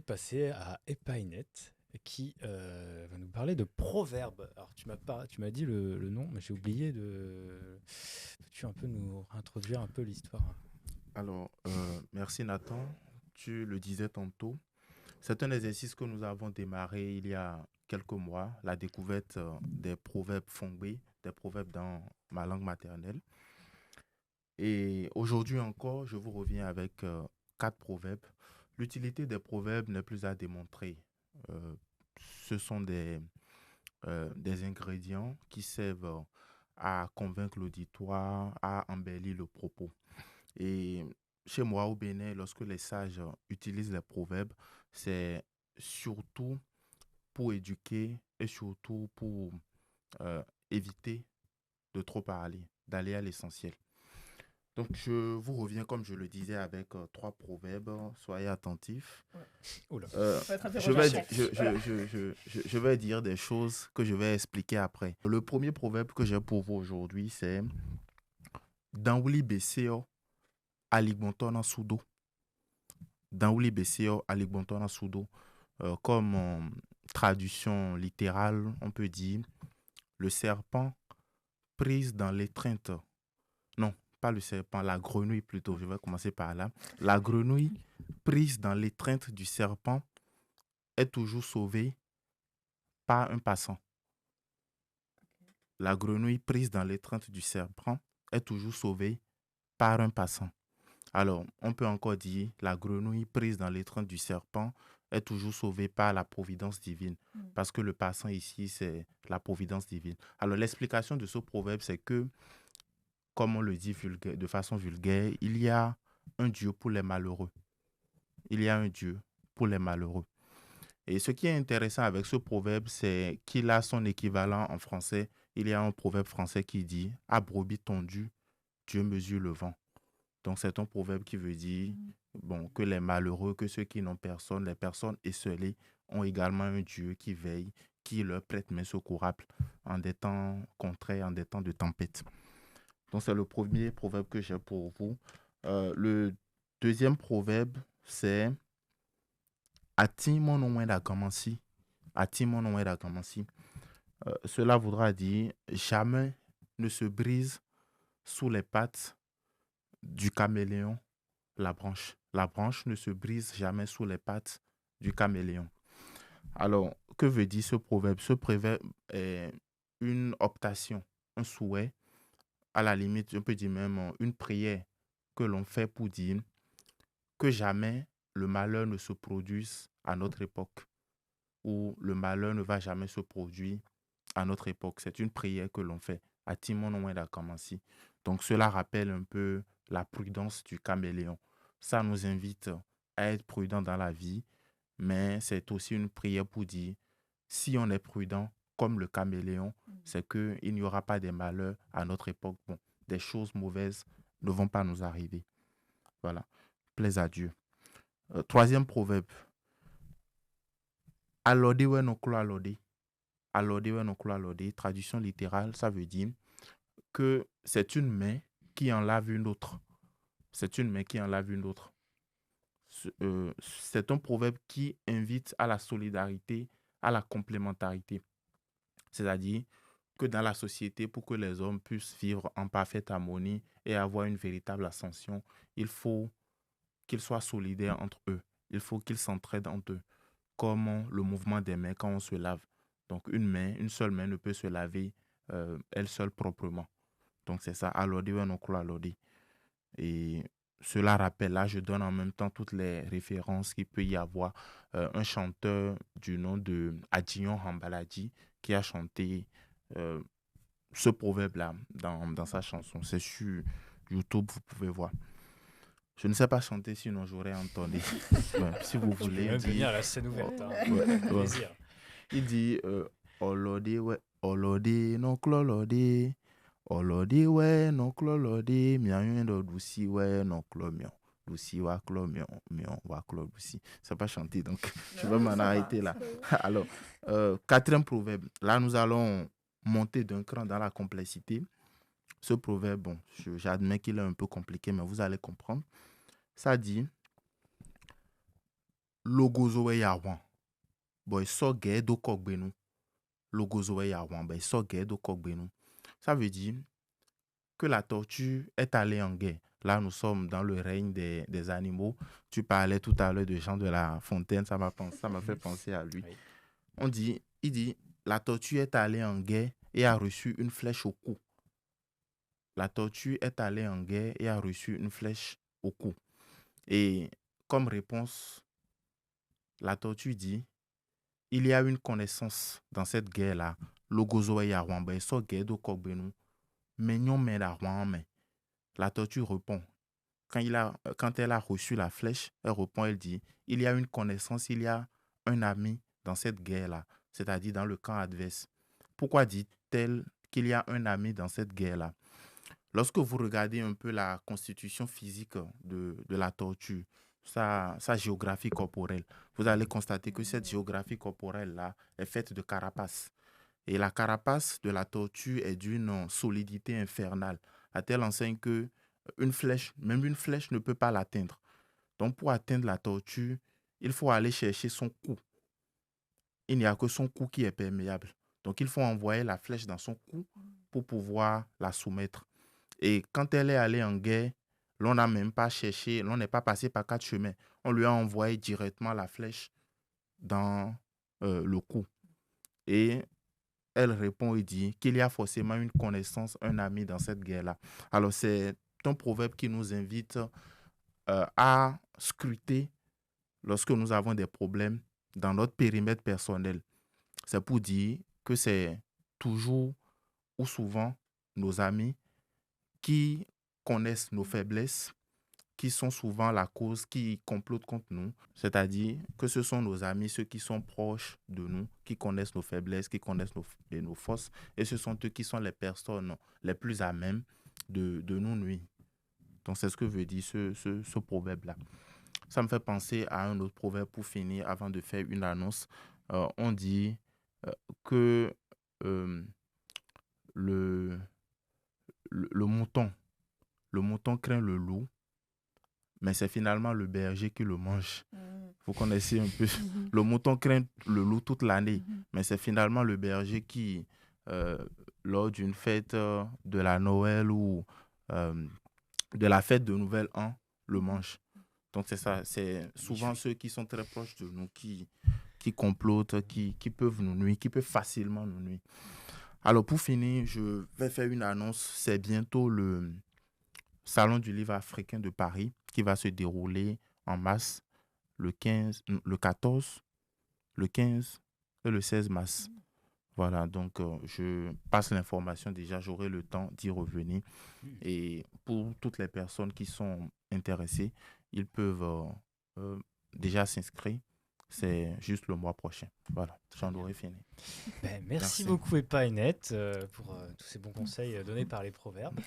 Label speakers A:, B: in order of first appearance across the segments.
A: passer à Epainet qui va nous parler de proverbes. Alors tu m'as dit le nom, mais j'ai oublié de. Peux-tu un peu nous introduire un peu l'histoire?
B: Alors, merci Nathan. Tu le disais tantôt. C'est un exercice que nous avons démarré il y a quelques mois, la découverte des proverbes fongés, des proverbes dans ma langue maternelle. Et aujourd'hui encore, je vous reviens avec quatre proverbes. L'utilité des proverbes n'est plus à démontrer. Euh, Ce sont des ingrédients qui servent à convaincre l'auditoire, à embellir le propos. Et chez moi au Bénin, lorsque les sages utilisent les proverbes, c'est surtout pour éduquer et surtout pour euh, éviter de trop parler, d'aller à l'essentiel. Donc, je vous reviens, comme je le disais, avec trois proverbes. Soyez attentifs.
A: Oula.
B: Euh,
C: Faut être
B: je
C: interrogé
B: vais,
C: après. Voilà.
B: je vais dire des choses que je vais expliquer après. Le premier proverbe que j'ai pour vous aujourd'hui, c'est Danwuli Beseo Aligbonton Sudo. Danwuli Beseo Aligbonton Sudo. Comme traduction littérale, on peut dire le serpent prise dans l'étreinte. Non, pas le serpent, la grenouille plutôt. Je vais commencer par là. La grenouille prise dans l'étreinte du serpent est toujours sauvée par un passant. La grenouille prise dans l'étreinte du serpent est toujours sauvée par un passant. Alors, on peut encore dire la grenouille prise dans l'étreinte du serpent est toujours sauvée par la providence divine. Parce que le passant ici, c'est la providence divine. Alors, l'explication de ce proverbe, c'est que, comme on le dit de façon vulgaire, il y a un Dieu pour les malheureux. Il y a un Dieu pour les malheureux. Et ce qui est intéressant avec ce proverbe, c'est qu'il a son équivalent en français. Il y a un proverbe français qui dit à brebis tondue, Dieu mesure le vent. Donc, c'est un proverbe qui veut dire bon, que les malheureux, que ceux qui n'ont personne, les personnes esseulées, ont également un Dieu qui veille, qui leur prête main secourable en des temps contraires, en des temps de tempête. Donc, c'est le premier proverbe que j'ai pour vous. Le deuxième proverbe, c'est Ati mon nom est Agamansi. Ati mon nom est Agamansi. Cela voudra dire jamais ne se brise sous les pattes du caméléon la branche. La branche ne se brise jamais sous les pattes du caméléon. Alors, que veut dire ce proverbe? Ce proverbe est une optation, un souhait, à la limite, on peut dire même une prière que l'on fait pour dire que jamais le malheur ne se produise à notre époque, ou le malheur ne va jamais se produire à notre époque. C'est une prière que l'on fait à Timon Ouenda Kamansi. Donc cela rappelle un peu la prudence du caméléon. Ça nous invite à être prudent dans la vie, mais c'est aussi une prière pour dire, si on est prudent comme le caméléon, c'est qu'il n'y aura pas de malheurs à notre époque. Bon, des choses mauvaises ne vont pas nous arriver. Voilà. Plaise à Dieu. Troisième proverbe. Alode we no klo alode. Alode we no klo alode. Traduction littérale, ça veut dire que c'est une main qui en lave une autre. C'est une main qui en lave une autre. C'est un proverbe qui invite à la solidarité, à la complémentarité. C'est-à-dire que dans la société, pour que les hommes puissent vivre en parfaite harmonie et avoir une véritable ascension, il faut qu'ils soient solidaires entre eux. Il faut qu'ils s'entraident entre eux, comme le mouvement des mains quand on se lave. Donc une seule main ne peut se laver elle seule proprement. Donc c'est ça, Alodi Wenoklo Alodi. Et cela rappelle, là je donne en même temps toutes les références qu'il peut y avoir. Un chanteur du nom de Adjion Hambaladi qui a chanté euh, ce proverbe-là dans sa chanson. C'est sur YouTube, vous pouvez voir. Je ne sais pas chanter, sinon j'aurais entendu. Ouais, si vous
A: Tu peux
B: voulez, il
A: même
B: dit...
A: venir à la scène ouverte, hein.
B: Ouais,
A: Avec
B: ouais.
A: plaisir.
B: Il dit Olode, ouais, Olode, non, clolode. Olode, ouais, non, clolode. Mian, do, douci, ouais, non, clomion. Douci, wa, clomion, mion, wa, clo, douci. Ça pas chanter, donc je vais m'en
C: Ça va.
B: arrêter là. Alors, quatrième proverbe. Là, nous allons monter d'un cran dans la complexité. Ce proverbe, bon, j'admets qu'il est un peu compliqué, mais vous allez comprendre. Ça dit, logozo e yawan. Boy so ge do kogbenu. Logozo e yawan. Boy so ge do kogbenu. Ça veut dire que la tortue est allée en guerre. Là, nous sommes dans le règne des animaux. Tu parlais tout à l'heure de Jean de La Fontaine, ça m'a fait penser à lui.
A: Oui.
B: Il dit, la tortue est allée en guerre et a reçu une flèche au cou. La tortue est allée en guerre et a reçu une flèche au cou. Et comme réponse, la tortue dit, il y a une connaissance dans cette guerre-là. Logozo e yawan, ben so guerre do kogbenu. La tortue répond. Quand elle a reçu la flèche, elle répond, elle dit, il y a une connaissance, il y a un ami dans cette guerre-là, c'est-à-dire dans le camp adverse. Pourquoi dit-elle qu'il y a un ami dans cette guerre-là? Lorsque vous regardez un peu la constitution physique de la tortue, sa géographie corporelle, vous allez constater que cette géographie corporelle-là est faite de carapace. Et la carapace de la tortue est d'une solidité infernale, à telle enseigne que même une flèche ne peut pas l'atteindre. Donc pour atteindre la tortue, il faut aller chercher son cou. Il n'y a que son cou qui est perméable. Donc il faut envoyer la flèche dans son cou pour pouvoir la soumettre. Et quand elle est allée en guerre, l'on n'a même pas cherché, l'on n'est pas passé par 4 chemins. On lui a envoyé directement la flèche dans le cou. Et elle répond et dit qu'il y a forcément une connaissance, un ami dans cette guerre-là. Alors, c'est un proverbe qui nous invite à scruter lorsque nous avons des problèmes dans notre périmètre personnel. C'est pour dire que c'est toujours ou souvent nos amis qui connaissent nos faiblesses, qui sont souvent la cause, qui complotent contre nous. C'est-à-dire que ce sont nos amis, ceux qui sont proches de nous, qui connaissent nos faiblesses, qui connaissent nos forces. Et ce sont eux qui sont les personnes les plus à même de nous nuire. Donc c'est ce que veut dire ce proverbe-là. Ça me fait penser à un autre proverbe pour finir, avant de faire une annonce. On dit que le mouton craint le loup, mais c'est finalement le berger qui le mange. Vous connaissez un peu. Le mouton craint le loup toute l'année, mais c'est finalement le berger qui, lors d'une fête de la Noël ou de la fête de Nouvel An, le mange. Donc c'est ça, c'est souvent ceux qui sont très proches de nous qui complotent, qui peuvent nous nuire, qui peuvent facilement nous nuire. Alors pour finir, je vais faire une annonce. C'est bientôt le Salon du livre africain de Paris qui va se dérouler en mars, le 14, le 15 et le 16 mars. Voilà, donc je passe l'information déjà, j'aurai le temps d'y revenir. Et pour toutes les personnes qui sont intéressées, ils peuvent déjà s'inscrire. C'est juste le mois prochain. Voilà, j'en aurai fini.
A: Merci beaucoup, Epainet, pour tous ces bons conseils donnés par les proverbes.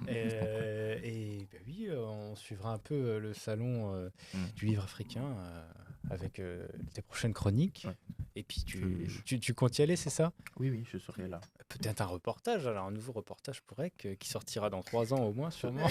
A: Et oui, on suivra un peu le salon du livre africain avec tes prochaines chroniques. Ouais. Et puis, tu comptes y aller, c'est ça?
B: Oui, je serai là.
A: Peut-être un reportage, alors un nouveau reportage qui sortira dans 3 ans au moins, sûrement.